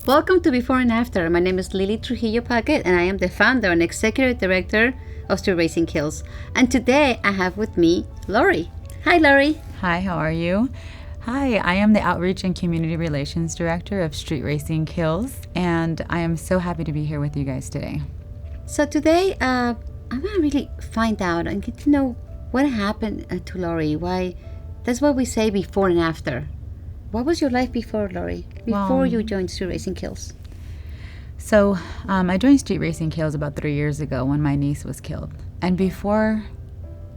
Welcome to Before and After. My name is Lili Trujillo Paquet, and I am the founder and executive director of Street Racing Kills. And today I have with me Lori. Hi, Lori. Hi, how are you? Hi, I am the Outreach and Community Relations Director of Street Racing Kills, and I am so happy to be here with you guys today. So today I want to really find out and get to know what happened to Lori. Why? That's what we say before and after. What was your life before, Lori? Before you joined Street Racing Kills? So I joined Street Racing Kills about 3 years ago when my niece was killed. And before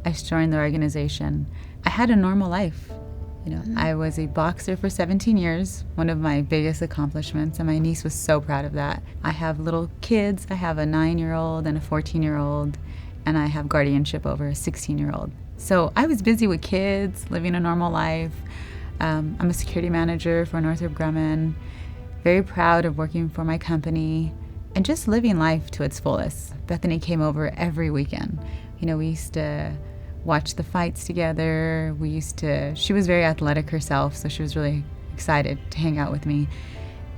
I joined the organization, I had a normal life. I was a boxer for 17 years, one of my biggest accomplishments, and my niece was so proud of that. I have little kids. I have a 9-year-old and a 14-year-old, and I have guardianship over a 16-year-old. So I was busy with kids, living a normal life. I'm a security manager for Northrop Grumman, very proud of working for my company and just living life to its fullest. Bethany came over every weekend. We used to watch the fights together. She was very athletic herself, so she was really excited to hang out with me.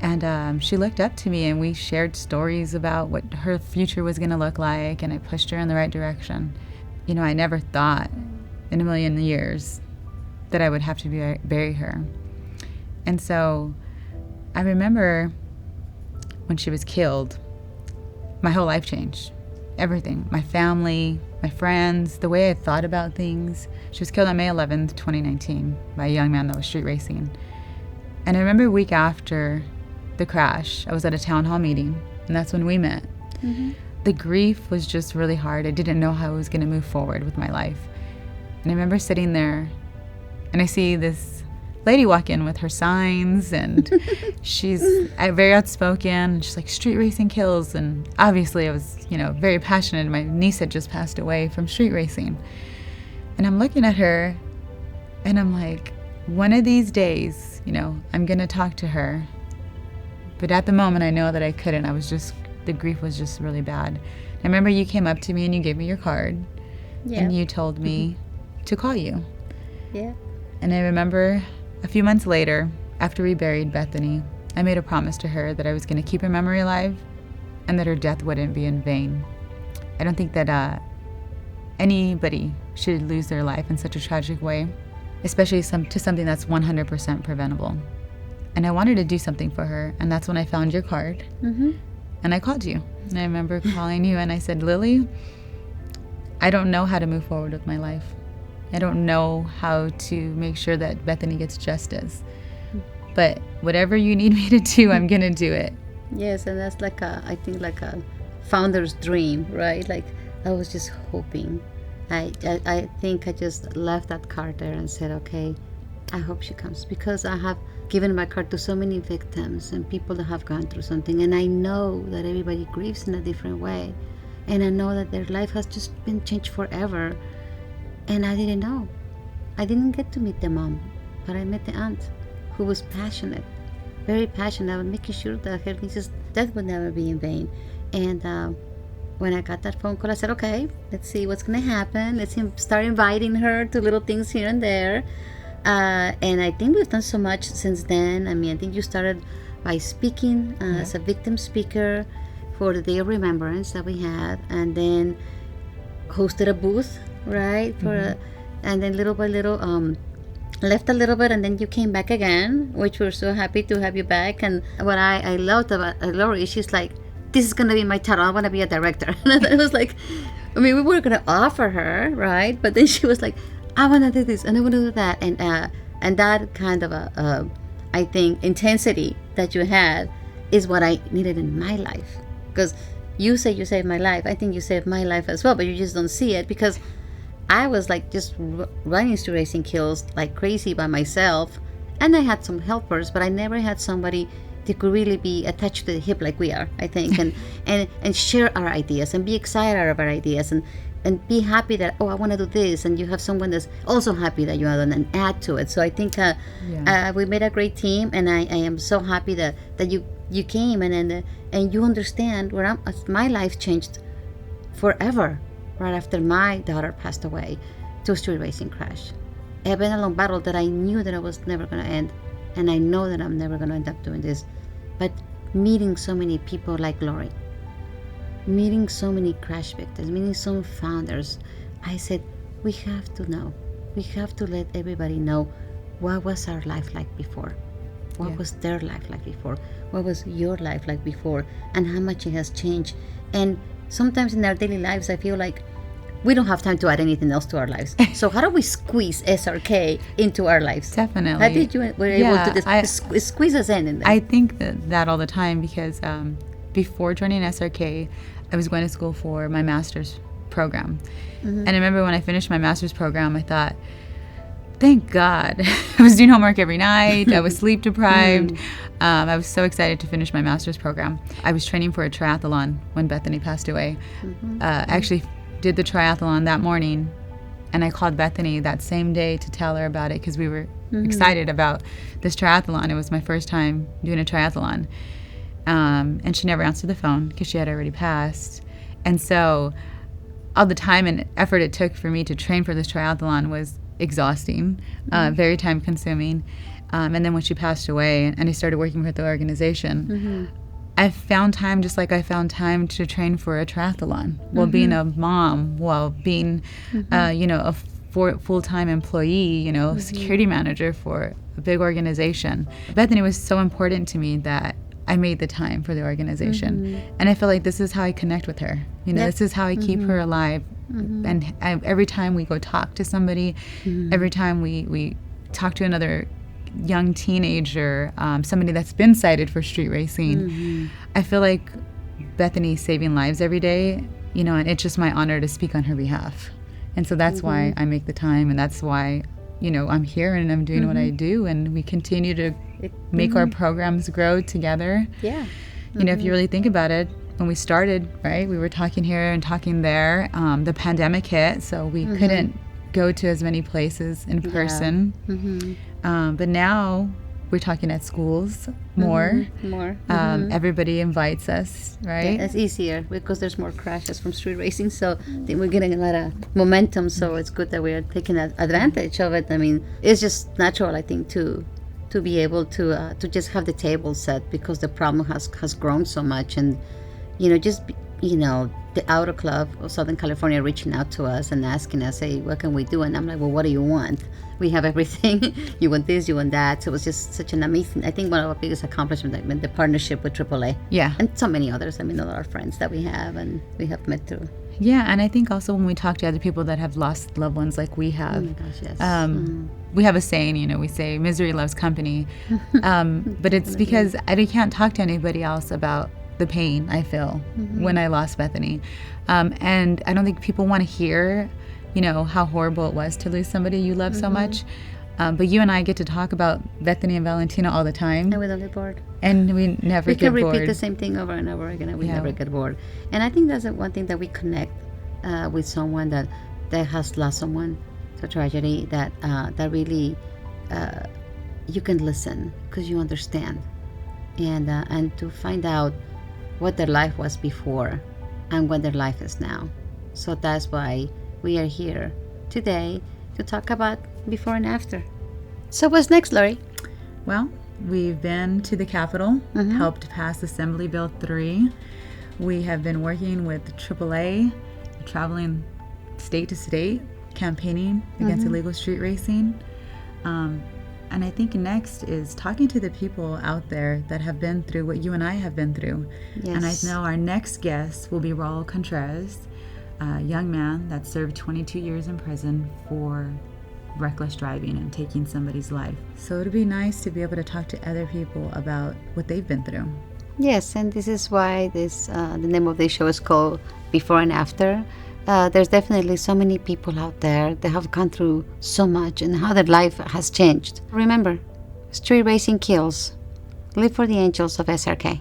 And she looked up to me, and we shared stories about what her future was going to look like, and I pushed her in the right direction. I never thought in a million years that I would have to bury her. And so I remember when she was killed, my whole life changed. Everything. My family, my friends, the way I thought about things. She was killed on May 11th, 2019 by a young man that was street racing. And I remember a week after the crash, I was at a town hall meeting, and that's when we met. Mm-hmm. The grief was just really hard. I didn't know how I was going to move forward with my life. And I remember sitting there, and I see this lady walk in with her signs, and she's very outspoken. She's like, Street Racing Kills. And obviously I was, very passionate. My niece had just passed away from street racing. And I'm looking at her, and I'm like, one of these days, I'm going to talk to her. But at the moment, I know that I couldn't. The grief was just really bad. I remember you came up to me and you gave me your card. Yeah. And you told me to call you. Yeah. And I remember a few months later, after we buried Bethany, I made a promise to her that I was going to keep her memory alive and that her death wouldn't be in vain. I don't think that anybody should lose their life in such a tragic way, especially to something that's 100% preventable. And I wanted to do something for her, and that's when I found your card. Mm-hmm. And I called you. And I remember calling you, and I said, Lili, I don't know how to move forward with my life. I don't know how to make sure that Bethany gets justice. But whatever you need me to do, I'm going to do it. Yes, and that's I think a founder's dream, right? Like, I was just hoping. I think I just left that card there and said, okay, I hope she comes. Because I have given my card to so many victims and people that have gone through something. And I know that everybody grieves in a different way. And I know that their life has just been changed forever. And I didn't know. I didn't get to meet the mom, but I met the aunt who was passionate, very passionate about making sure that her niece's death would never be in vain. And when I got that phone call, I said, okay, let's see what's going to happen. Let's start inviting her to little things here and there. And I think we've done so much since then. I think you started by speaking as a victim speaker for the Day of Remembrance that we had, and then hosted a booth, right? And then little by little, left a little bit, and then you came back again, which we're so happy to have you back. And what I loved about Lori, she's like, this is going to be my title. I want to be a director. And it was like, we were going to offer her, right? But then she was like, I want to do this and I want to do that. And that kind of I think, intensity that you had is what I needed in my life. Because you say you saved my life. I think you saved my life as well, but you just don't see it because I was like just running Street Racing Kills like crazy by myself. And I had some helpers, but I never had somebody that could really be attached to the hip like we are, I think, and share our ideas and be excited about our ideas and be happy that, oh, I want to do this. And you have someone that's also happy that you are and add to it. So I think we made a great team, and I am so happy that you came and you understand where my life changed forever right after my daughter passed away to a street racing crash. It had been a long battle that I knew that I was never going to end, and I know that I'm never going to end up doing this. But meeting so many people like Lori, meeting so many crash victims, meeting some founders, I said, we have to know. We have to let everybody know what was our life like before. What was their life like before? What was your life like before? And how much it has changed. And sometimes in our daily lives, I feel like we don't have time to add anything else to our lives. So how do we squeeze SRK into our lives? Definitely. How did you were able to squeeze us in there? I think that all the time because before joining SRK, I was going to school for my master's program. And I remember when I finished my master's program, I thought, thank God. I was doing homework every night. I was sleep deprived. I was so excited to finish my master's program. I was training for a triathlon when Bethany passed away. I actually did the triathlon that morning, and I called Bethany that same day to tell her about it because we were excited about this triathlon. It was my first time doing a triathlon. And she never answered the phone because she had already passed. And so all the time and effort it took for me to train for this triathlon was exhausting, very time consuming. And then when she passed away and I started working with the organization, I found time just like I found time to train for a triathlon while being a mom, while being, a full-time employee, security manager for a big organization. Bethany was so important to me that I made the time for the organization. And I feel like this is how I connect with her. This is how I keep her alive. And every time we go talk to somebody, every time we talk to another young teenager, somebody that's been cited for street racing, I feel like Bethany's saving lives every day, and it's just my honor to speak on her behalf. And so that's why I make the time, and that's why, I'm here and I'm doing what I do, and we continue to make our programs grow together. Yeah. If you really think about it, when we started, right, we were talking here and talking there. The pandemic hit, so we couldn't go to as many places in person. But now we're talking at schools more. Everybody invites us, right? Yeah, it's easier because there's more crashes from street racing, so I think we're getting a lot of momentum, so it's good that we're taking advantage of it. I mean, it's just natural, I think, to be able to just have the table set because the problem has grown so much. And the Auto Club of Southern California reaching out to us and asking us, hey, what can we do? And I'm like, well, what do you want? We have everything. You want this, you want that. So it was just such an amazing, I think one of our biggest accomplishments, I mean, the partnership with AAA. Yeah. And so many others. I mean, a lot of friends that we have and we have met through. Yeah, and I think also when we talk to other people that have lost loved ones like we have, oh my gosh, yes. We have a saying, we say misery loves company. But it's because I can't talk to anybody else about the pain I feel when I lost Bethany. And I don't think people want to hear, how horrible it was to lose somebody you love so much. But you and I get to talk about Bethany and Valentina all the time. And we don't get bored. And we never get bored. We can repeat the same thing over and over again, and we never get bored. And I think that's one thing that we connect with someone that has lost someone to tragedy, that really you can listen because you understand. And to find out what their life was before and what their life is now. So that's why we are here today to talk about before and after. So what's next, Lori? Well, we've been to the Capitol, helped pass Assembly Bill 3. We have been working with AAA, traveling state to state, campaigning against illegal street racing. And I think next is talking to the people out there that have been through what you and I have been through. Yes. And I know our next guest will be Raul Contreras, a young man that served 22 years in prison for reckless driving and taking somebody's life. So it'd be nice to be able to talk to other people about what they've been through. Yes, and this is why the name of this show is called Before and After. There's definitely so many people out there that have gone through so much and how their life has changed. Remember, street racing kills. Live for the angels of SRK.